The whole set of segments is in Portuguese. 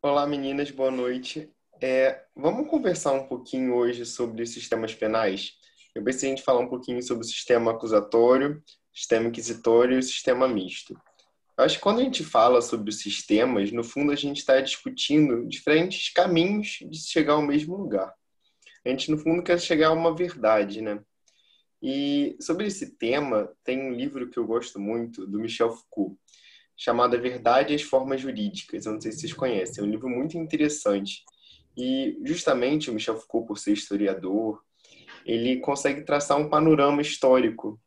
Olá, meninas, boa noite. Vamos conversar um pouquinho hoje sobre os sistemas penais? Eu pensei em falar um pouquinho sobre o sistema acusatório, sistema inquisitório e o sistema misto. Eu acho que quando a gente fala sobre os sistemas, no fundo a gente está discutindo diferentes caminhos de chegar ao mesmo lugar. A gente, no fundo, quer chegar a uma verdade, né? E sobre esse tema, tem um livro que eu gosto muito, do Michel Foucault, chamado A Verdade e as Formas Jurídicas. Eu não sei se vocês conhecem, é um livro muito interessante. E justamente o Michel Foucault, por ser historiador, ele consegue traçar um panorama histórico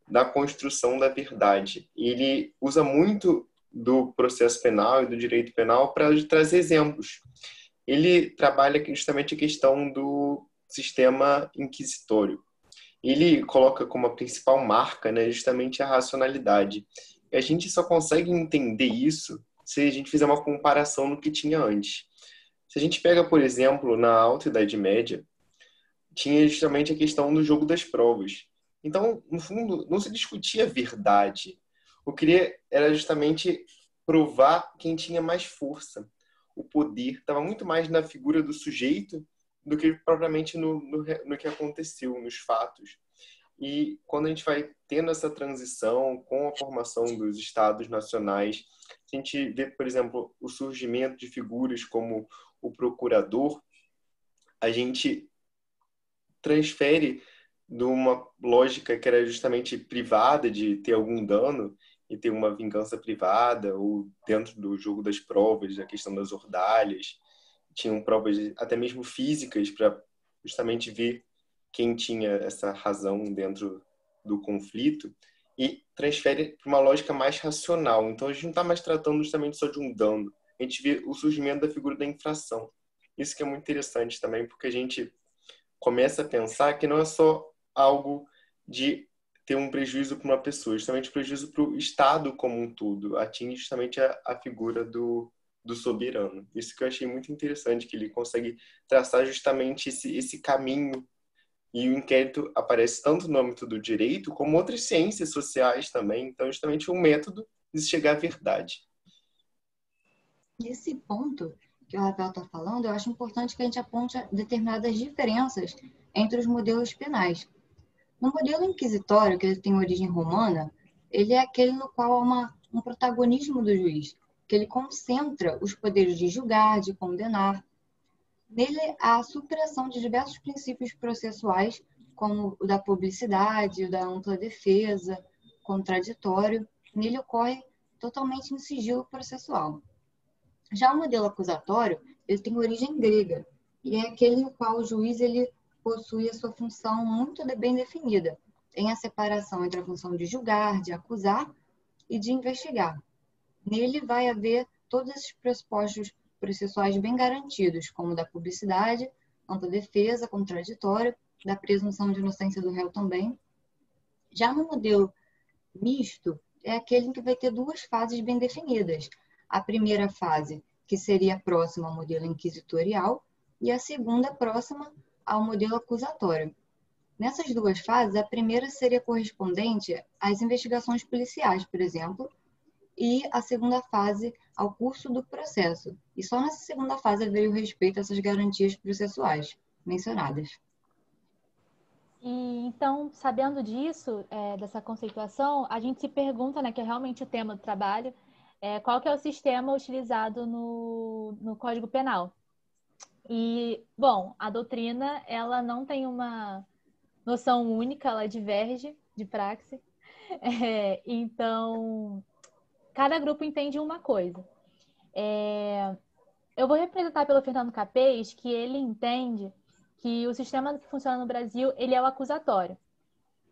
da construção da verdade. E ele usa muito do processo penal e do direito penal para trazer exemplos. Ele trabalha justamente a questão do sistema inquisitório. Ele coloca como a principal marca, né, justamente a racionalidade. E a gente só consegue entender isso se a gente fizer uma comparação no que tinha antes. Se a gente pega, por exemplo, na Alta Idade Média, tinha justamente a questão do jogo das provas. Então, no fundo, não se discutia a verdade. O que queria era justamente provar quem tinha mais força. O poder estava muito mais na figura do sujeito do que propriamente no que aconteceu, nos fatos. E quando a gente vai tendo essa transição com a formação dos estados nacionais, a gente vê, por exemplo, o surgimento de figuras como o procurador, a gente transfere de uma lógica que era justamente privada, de ter algum dano e ter uma vingança privada, ou dentro do jogo das provas, a questão das ordalhas, tinham provas até mesmo físicas para justamente ver quem tinha essa razão dentro do conflito, e transfere para uma lógica mais racional. Então a gente não está mais tratando justamente só de um dano, a gente vê o surgimento da figura da infração. Isso que é muito interessante também, porque a gente começa a pensar que não é só algo de ter um prejuízo para uma pessoa, justamente prejuízo para o Estado como um todo, atinge justamente a figura do soberano. Isso que eu achei muito interessante, que ele consegue traçar justamente esse caminho, e o inquérito aparece tanto no âmbito do direito, como outras ciências sociais também, então justamente um método de chegar à verdade. Nesse ponto que o Rafael está falando, eu acho importante que a gente aponte determinadas diferenças entre os modelos penais. No modelo inquisitório, que ele tem origem romana, ele é aquele no qual há um protagonismo do juiz, que ele concentra os poderes de julgar, de condenar. Nele, há a superação de diversos princípios processuais, como o da publicidade, o da ampla defesa, contraditório. Nele ocorre totalmente no sigilo processual. Já o modelo acusatório, ele tem origem grega, e é aquele no qual o juiz ele possui a sua função muito bem definida. Tem a separação entre a função de julgar, de acusar e de investigar. Nele vai haver todos esses pressupostos processuais bem garantidos, como da publicidade, ampla defesa, contraditório, da presunção de inocência do réu também. Já no modelo misto, é aquele em que vai ter duas fases bem definidas. A primeira fase, que seria próxima ao modelo inquisitorial, e a segunda próxima ao modelo acusatório. Nessas duas fases, a primeira seria correspondente às investigações policiais, por exemplo, e a segunda fase ao curso do processo. E só nessa segunda fase veio o respeito a essas garantias processuais mencionadas. E então, sabendo disso, dessa conceituação, a gente se pergunta, né, que é realmente o tema do trabalho, qual que é o sistema utilizado no Código Penal. E, bom, a doutrina, ela não tem uma noção única, ela diverge de praxe. Então, cada grupo entende uma coisa. Eu vou representar pelo Fernando Capês, que ele entende que o sistema que funciona no Brasil, ele é o acusatório.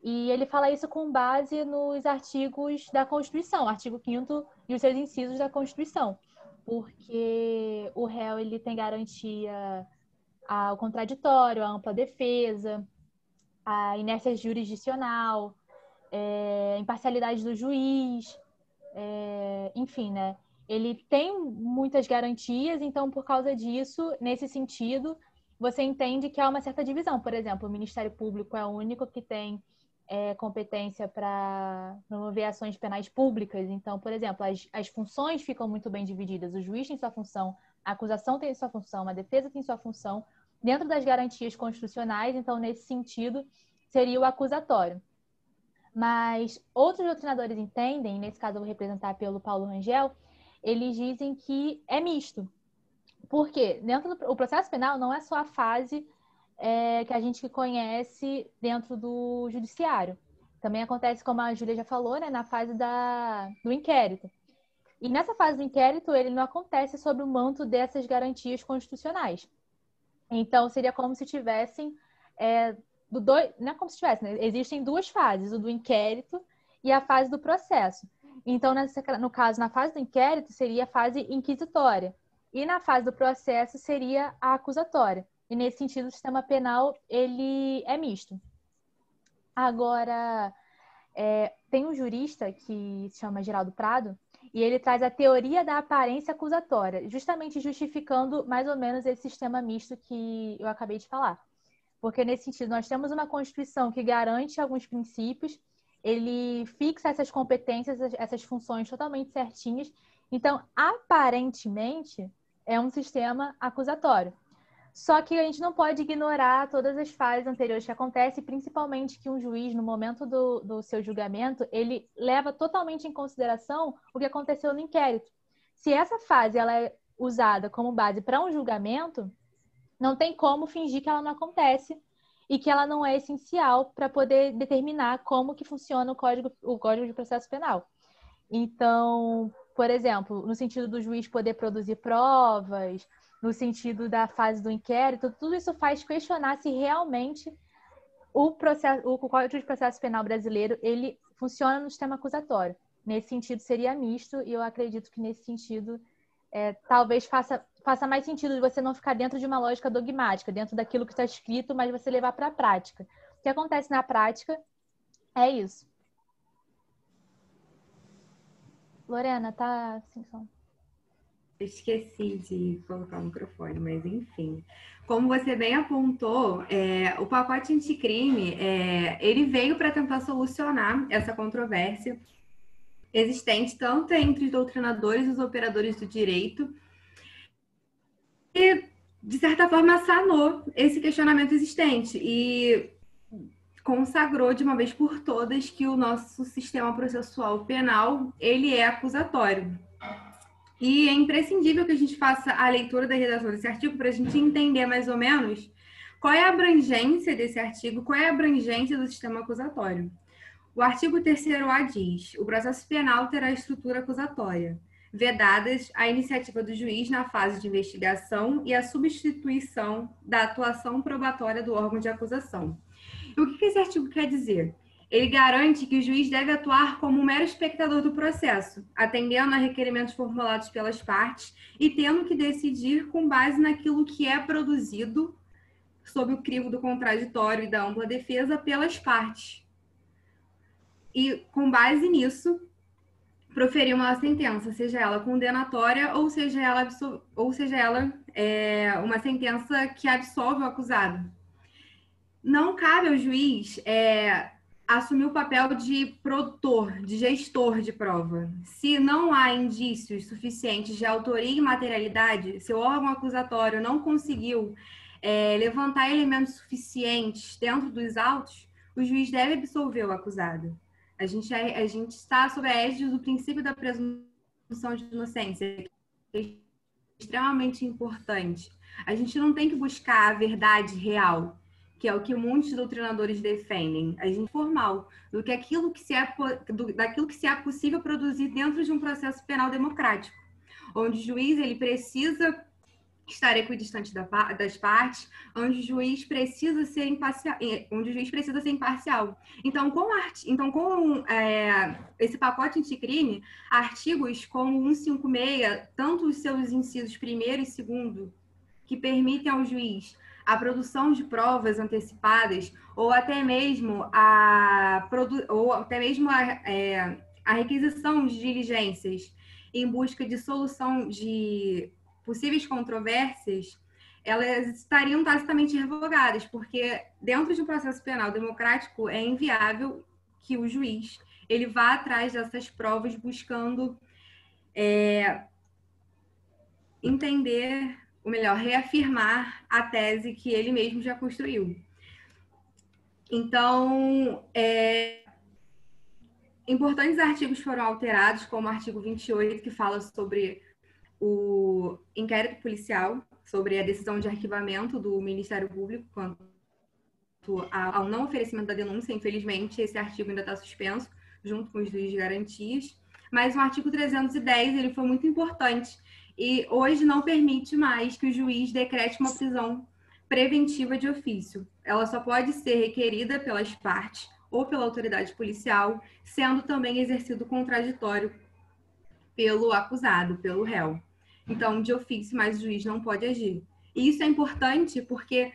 E ele fala isso com base nos artigos da Constituição, artigo 5º e os seus incisos da Constituição. Porque o réu ele tem garantia ao contraditório, à ampla defesa, à inércia jurisdicional, imparcialidade do juiz, enfim, né? Ele tem muitas garantias, então, por causa disso, nesse sentido, você entende que há uma certa divisão. Por exemplo, o Ministério Público é o único que tem competência para promover ações penais públicas. Então, por exemplo, as funções ficam muito bem divididas. O juiz tem sua função, a acusação tem sua função, a defesa tem sua função, dentro das garantias constitucionais. Então, nesse sentido, seria o acusatório. Mas outros doutrinadores entendem, nesse caso eu vou representar pelo Paulo Rangel, eles dizem que é misto. Por quê? O processo penal não é só a fase que a gente conhece dentro do judiciário. Também acontece, como a Júlia já falou, né, na fase do inquérito. E nessa fase do inquérito, ele não acontece sob o manto dessas garantias constitucionais. Então, seria como se tivessem... não é como se tivesse, né? Existem duas fases, o do inquérito e a fase do processo. Então, no caso, na fase do inquérito, seria a fase inquisitória. E na fase do processo, seria a acusatória. E, nesse sentido, o sistema penal, ele é misto. Agora, tem um jurista que se chama Geraldo Prado, e ele traz a teoria da aparência acusatória, justamente justificando mais ou menos esse sistema misto que eu acabei de falar. Porque, nesse sentido, nós temos uma Constituição que garante alguns princípios, ele fixa essas competências, essas funções totalmente certinhas. Então, aparentemente, é um sistema acusatório. Só que a gente não pode ignorar todas as fases anteriores que acontecem, principalmente que um juiz, no momento do seu julgamento, ele leva totalmente em consideração o que aconteceu no inquérito. Se essa fase ela é usada como base para um julgamento, não tem como fingir que ela não acontece e que ela não é essencial para poder determinar como que funciona o Código de Processo Penal. Então, por exemplo, no sentido do juiz poder produzir provas, no sentido da fase do inquérito, tudo isso faz questionar se realmente o Código de Processo Penal brasileiro ele funciona no sistema acusatório. Nesse sentido, seria misto, e eu acredito que nesse sentido talvez faça mais sentido de você não ficar dentro de uma lógica dogmática, dentro daquilo que está escrito, mas você levar para a prática. O que acontece na prática é isso. Lorena, tá sem som. Esqueci de colocar o microfone, mas enfim. Como você bem apontou, o pacote anticrime, ele veio para tentar solucionar essa controvérsia existente tanto entre os doutrinadores e os operadores do direito e, de certa forma, sanou esse questionamento existente e consagrou de uma vez por todas que o nosso sistema processual penal, ele é acusatório. E é imprescindível que a gente faça a leitura da redação desse artigo para a gente entender mais ou menos qual é a abrangência desse artigo, qual é a abrangência do sistema acusatório. O artigo 3º-A diz: o processo penal terá estrutura acusatória, vedadas a iniciativa do juiz na fase de investigação e a substituição da atuação probatória do órgão de acusação. E o que esse artigo quer dizer? Ele garante que o juiz deve atuar como um mero espectador do processo, atendendo a requerimentos formulados pelas partes e tendo que decidir com base naquilo que é produzido sob o crivo do contraditório e da ampla defesa pelas partes. E, com base nisso, proferir uma sentença, seja ela condenatória ou seja ela uma sentença que absolve o acusado. Não cabe ao juiz assumir o papel de produtor, de gestor de prova. Se não há indícios suficientes de autoria e materialidade, se o órgão acusatório não conseguiu levantar elementos suficientes dentro dos autos, o juiz deve absolver o acusado. A gente está sob a égide do princípio da presunção de inocência, que é extremamente importante. A gente não tem que buscar a verdade real, que é o que muitos doutrinadores defendem. A gente formal daquilo que se é possível produzir dentro de um processo penal democrático, onde o juiz ele precisa estar equidistante das partes, onde o juiz precisa ser imparcial. Então, com esse pacote anticrime, artigos como 156, tanto os seus incisos 1º e 2º, que permitem ao juiz a produção de provas antecipadas, ou até mesmo a requisição de diligências em busca de solução de possíveis controvérsias, elas estariam tacitamente revogadas, porque dentro de um processo penal democrático é inviável que o juiz ele vá atrás dessas provas buscando entender, ou melhor, reafirmar a tese que ele mesmo já construiu. Então, importantes artigos foram alterados, como o artigo 28, que fala sobre o inquérito policial, sobre a decisão de arquivamento do Ministério Público quanto ao não oferecimento da denúncia. Infelizmente, esse artigo ainda está suspenso, junto com os juízes de garantias. Mas o artigo 310 ele foi muito importante e hoje não permite mais que o juiz decrete uma prisão preventiva de ofício. Ela só pode ser requerida pelas partes ou pela autoridade policial, sendo também exercido contraditório pelo acusado, pelo réu. Então, de ofício, mas o juiz não pode agir. E isso é importante porque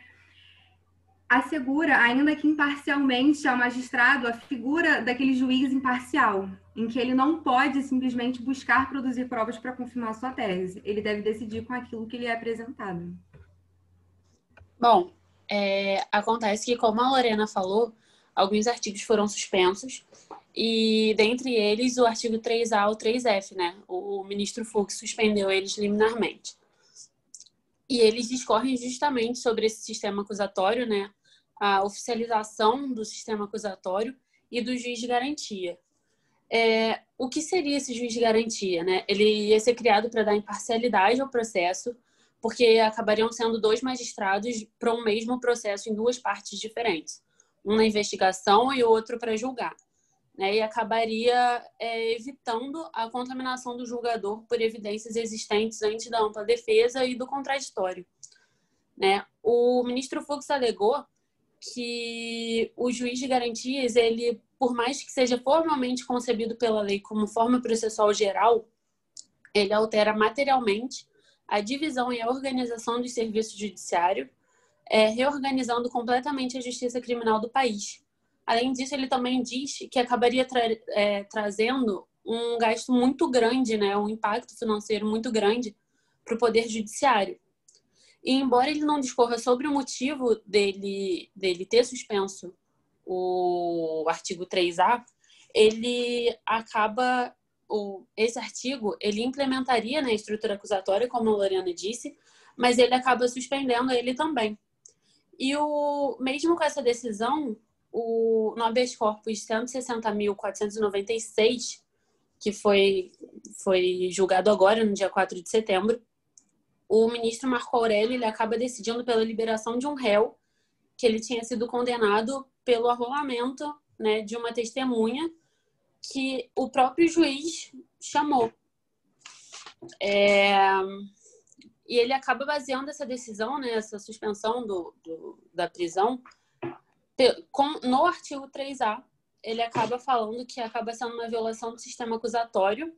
assegura, ainda que imparcialmente, ao magistrado a figura daquele juiz imparcial, em que ele não pode simplesmente buscar produzir provas para confirmar sua tese. Ele deve decidir com aquilo que lhe é apresentado. Bom, acontece que, como a Lorena falou, alguns artigos foram suspensos e, dentre eles, o artigo 3A ou 3F, né? O ministro Fux suspendeu eles liminarmente. E eles discorrem justamente sobre esse sistema acusatório, né? A oficialização do sistema acusatório e do juiz de garantia. O que seria esse juiz de garantia, né? Ele ia ser criado para dar imparcialidade ao processo, porque acabariam sendo dois magistrados para um mesmo processo em duas partes diferentes. Um na investigação e o outro para julgar. Né? E acabaria evitando a contaminação do julgador por evidências existentes antes da ampla defesa e do contraditório. Né? O ministro Fux alegou que o juiz de garantias, ele, por mais que seja formalmente concebido pela lei como forma processual geral, ele altera materialmente a divisão e a organização do serviço judiciário, reorganizando completamente a justiça criminal do país. Além disso, ele também diz que acabaria trazendo um gasto muito grande, né, um impacto financeiro muito grande para o Poder Judiciário. E, embora ele não discorra sobre o motivo dele ter suspenso o artigo 3A, ele acaba... Esse artigo, ele implementaria, né, a estrutura acusatória, como a Lorena disse, mas ele acaba suspendendo ele também. E mesmo com essa decisão, no habeas corpus 160.496, que foi julgado agora, no dia 4 de setembro, o ministro Marco Aurélio ele acaba decidindo pela liberação de um réu que ele tinha sido condenado pelo arrolamento, né, de uma testemunha que o próprio juiz chamou. E ele acaba baseando essa decisão, né, essa suspensão da prisão, no artigo 3A. Ele acaba falando que acaba sendo uma violação do sistema acusatório,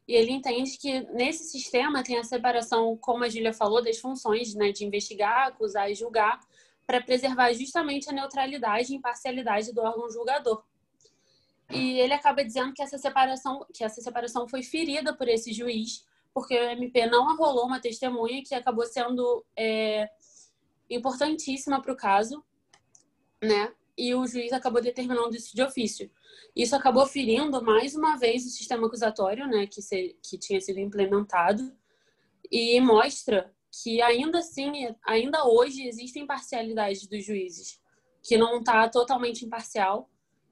e ele entende que nesse sistema tem a separação, como a Júlia falou, das funções, né, de investigar, acusar e julgar, para preservar justamente a neutralidade e imparcialidade do órgão julgador. E ele acaba dizendo que essa separação foi ferida por esse juiz, porque o MP não arrolou uma testemunha que acabou sendo importantíssima para o caso, né? E o juiz acabou determinando isso de ofício. Isso acabou ferindo mais uma vez o sistema acusatório, né, que tinha sido implementado, e mostra que ainda assim, ainda hoje, existe imparcialidade dos juízes, que não está totalmente imparcial.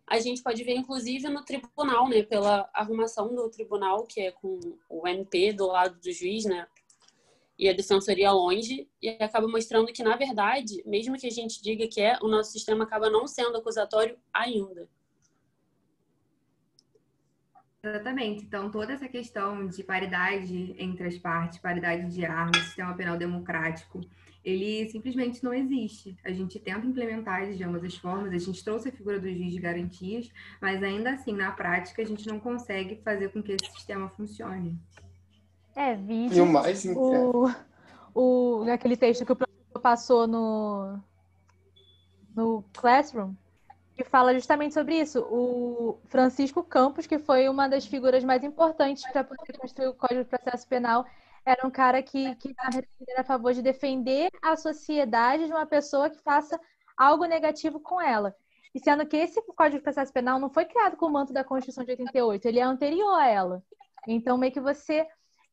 A gente pode ver, inclusive, no tribunal, né, pela arrumação do tribunal, que é com o MP do lado do juiz, né, e a defensoria longe, e acaba mostrando que, na verdade, mesmo que a gente diga que o nosso sistema acaba não sendo acusatório ainda. Exatamente. Então, toda essa questão de paridade entre as partes, paridade de armas, sistema penal democrático, ele simplesmente não existe. A gente tenta implementar de ambas as formas, a gente trouxe a figura do juiz de garantias, mas ainda assim, na prática, a gente não consegue fazer com que esse sistema funcione. Vídeo. E o mais aquele texto que o professor passou no Classroom, que fala justamente sobre isso. O Francisco Campos, que foi uma das figuras mais importantes para poder construir o Código de Processo Penal, era um cara que na verdade, era a favor de defender a sociedade de uma pessoa que faça algo negativo com ela. E sendo que esse Código de Processo Penal não foi criado com o manto da Constituição de 88, ele é anterior a ela. Então, meio que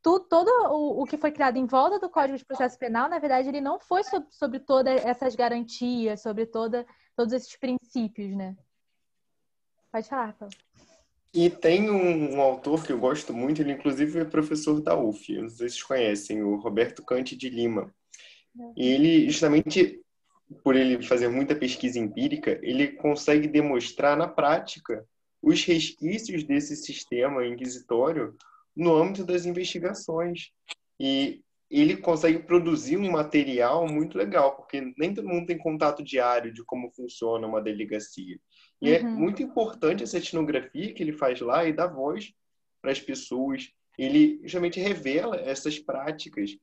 todo o que foi criado em volta do Código de Processo Penal, na verdade, ele não foi sobre todas essas garantias, sobre todos esses princípios, né? Pode falar, Paulo. E tem um autor que eu gosto muito, ele inclusive é professor da UF, eu não sei se vocês conhecem, o Roberto Cante de Lima. E ele, justamente por ele fazer muita pesquisa empírica, ele consegue demonstrar na prática os resquícios desse sistema inquisitório no âmbito das investigações. E ele consegue produzir um material muito legal, porque nem todo mundo tem contato diário de como funciona uma delegacia. E é muito importante essa etnografia que ele faz lá e dá voz para as pessoas. Ele justamente revela essas práticas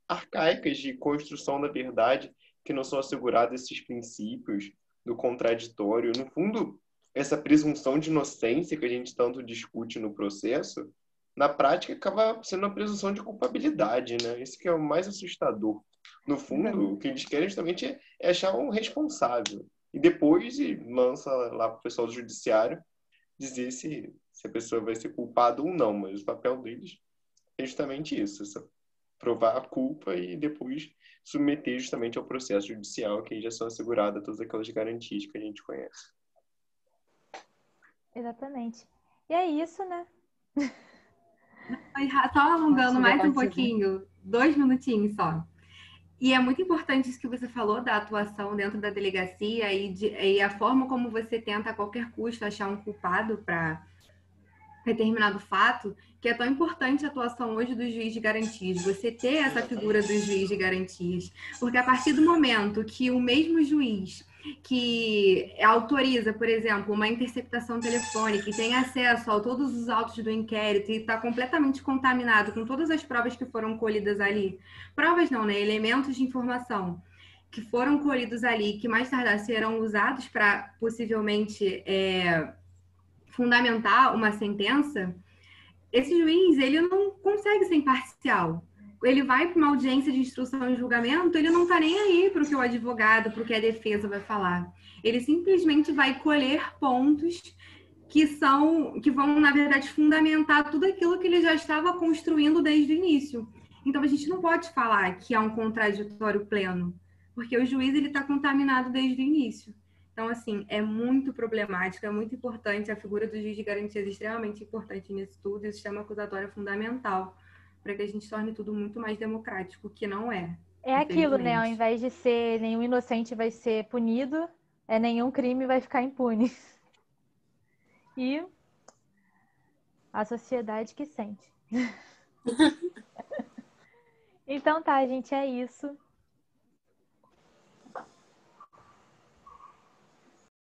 arcaicas de construção da verdade que não são assegurados esses princípios do contraditório. No fundo, essa presunção de inocência que a gente tanto discute no processo, na prática acaba sendo uma presunção de culpabilidade, né? Isso que é o mais assustador. No fundo, o que eles querem justamente é achar um responsável. E depois lança lá para o pessoal do judiciário dizer se a pessoa vai ser culpada ou não. Mas o papel deles é justamente isso, provar a culpa e depois submeter justamente ao processo judicial, que aí já são asseguradas todas aquelas garantias que a gente conhece. Exatamente. E é isso, né? Só alongando mais um pouquinho, 2 minutinhos só. E é muito importante isso que você falou da atuação dentro da delegacia e a forma como você tenta a qualquer custo achar um culpado para determinado fato, que é tão importante a atuação hoje do juiz de garantias, você ter essa figura do juiz de garantias, porque a partir do momento que o mesmo juiz que autoriza, por exemplo, uma interceptação telefônica e tem acesso a todos os autos do inquérito e está completamente contaminado com todas as provas que foram colhidas ali, provas não, né? Elementos de informação que foram colhidos ali, que mais tarde serão usados para possivelmente fundamentar uma sentença, esse juiz, ele não consegue ser imparcial. Ele vai para uma audiência de instrução e julgamento, ele não está nem aí para o que o advogado, para o que a defesa vai falar. Ele simplesmente vai colher pontos que vão, na verdade, fundamentar tudo aquilo que ele já estava construindo desde o início. Então, a gente não pode falar que há um contraditório pleno, porque o juiz ele está contaminado desde o início. Então, assim, é muito problemático, é muito importante. A figura do juiz de garantias é extremamente importante nisso tudo. E o sistema acusatório é fundamental para que a gente torne tudo muito mais democrático, que não é. É aquilo, né? Ao invés de ser nenhum inocente vai ser punido, nenhum crime vai ficar impune. E a sociedade que sente. Então tá, gente, é isso.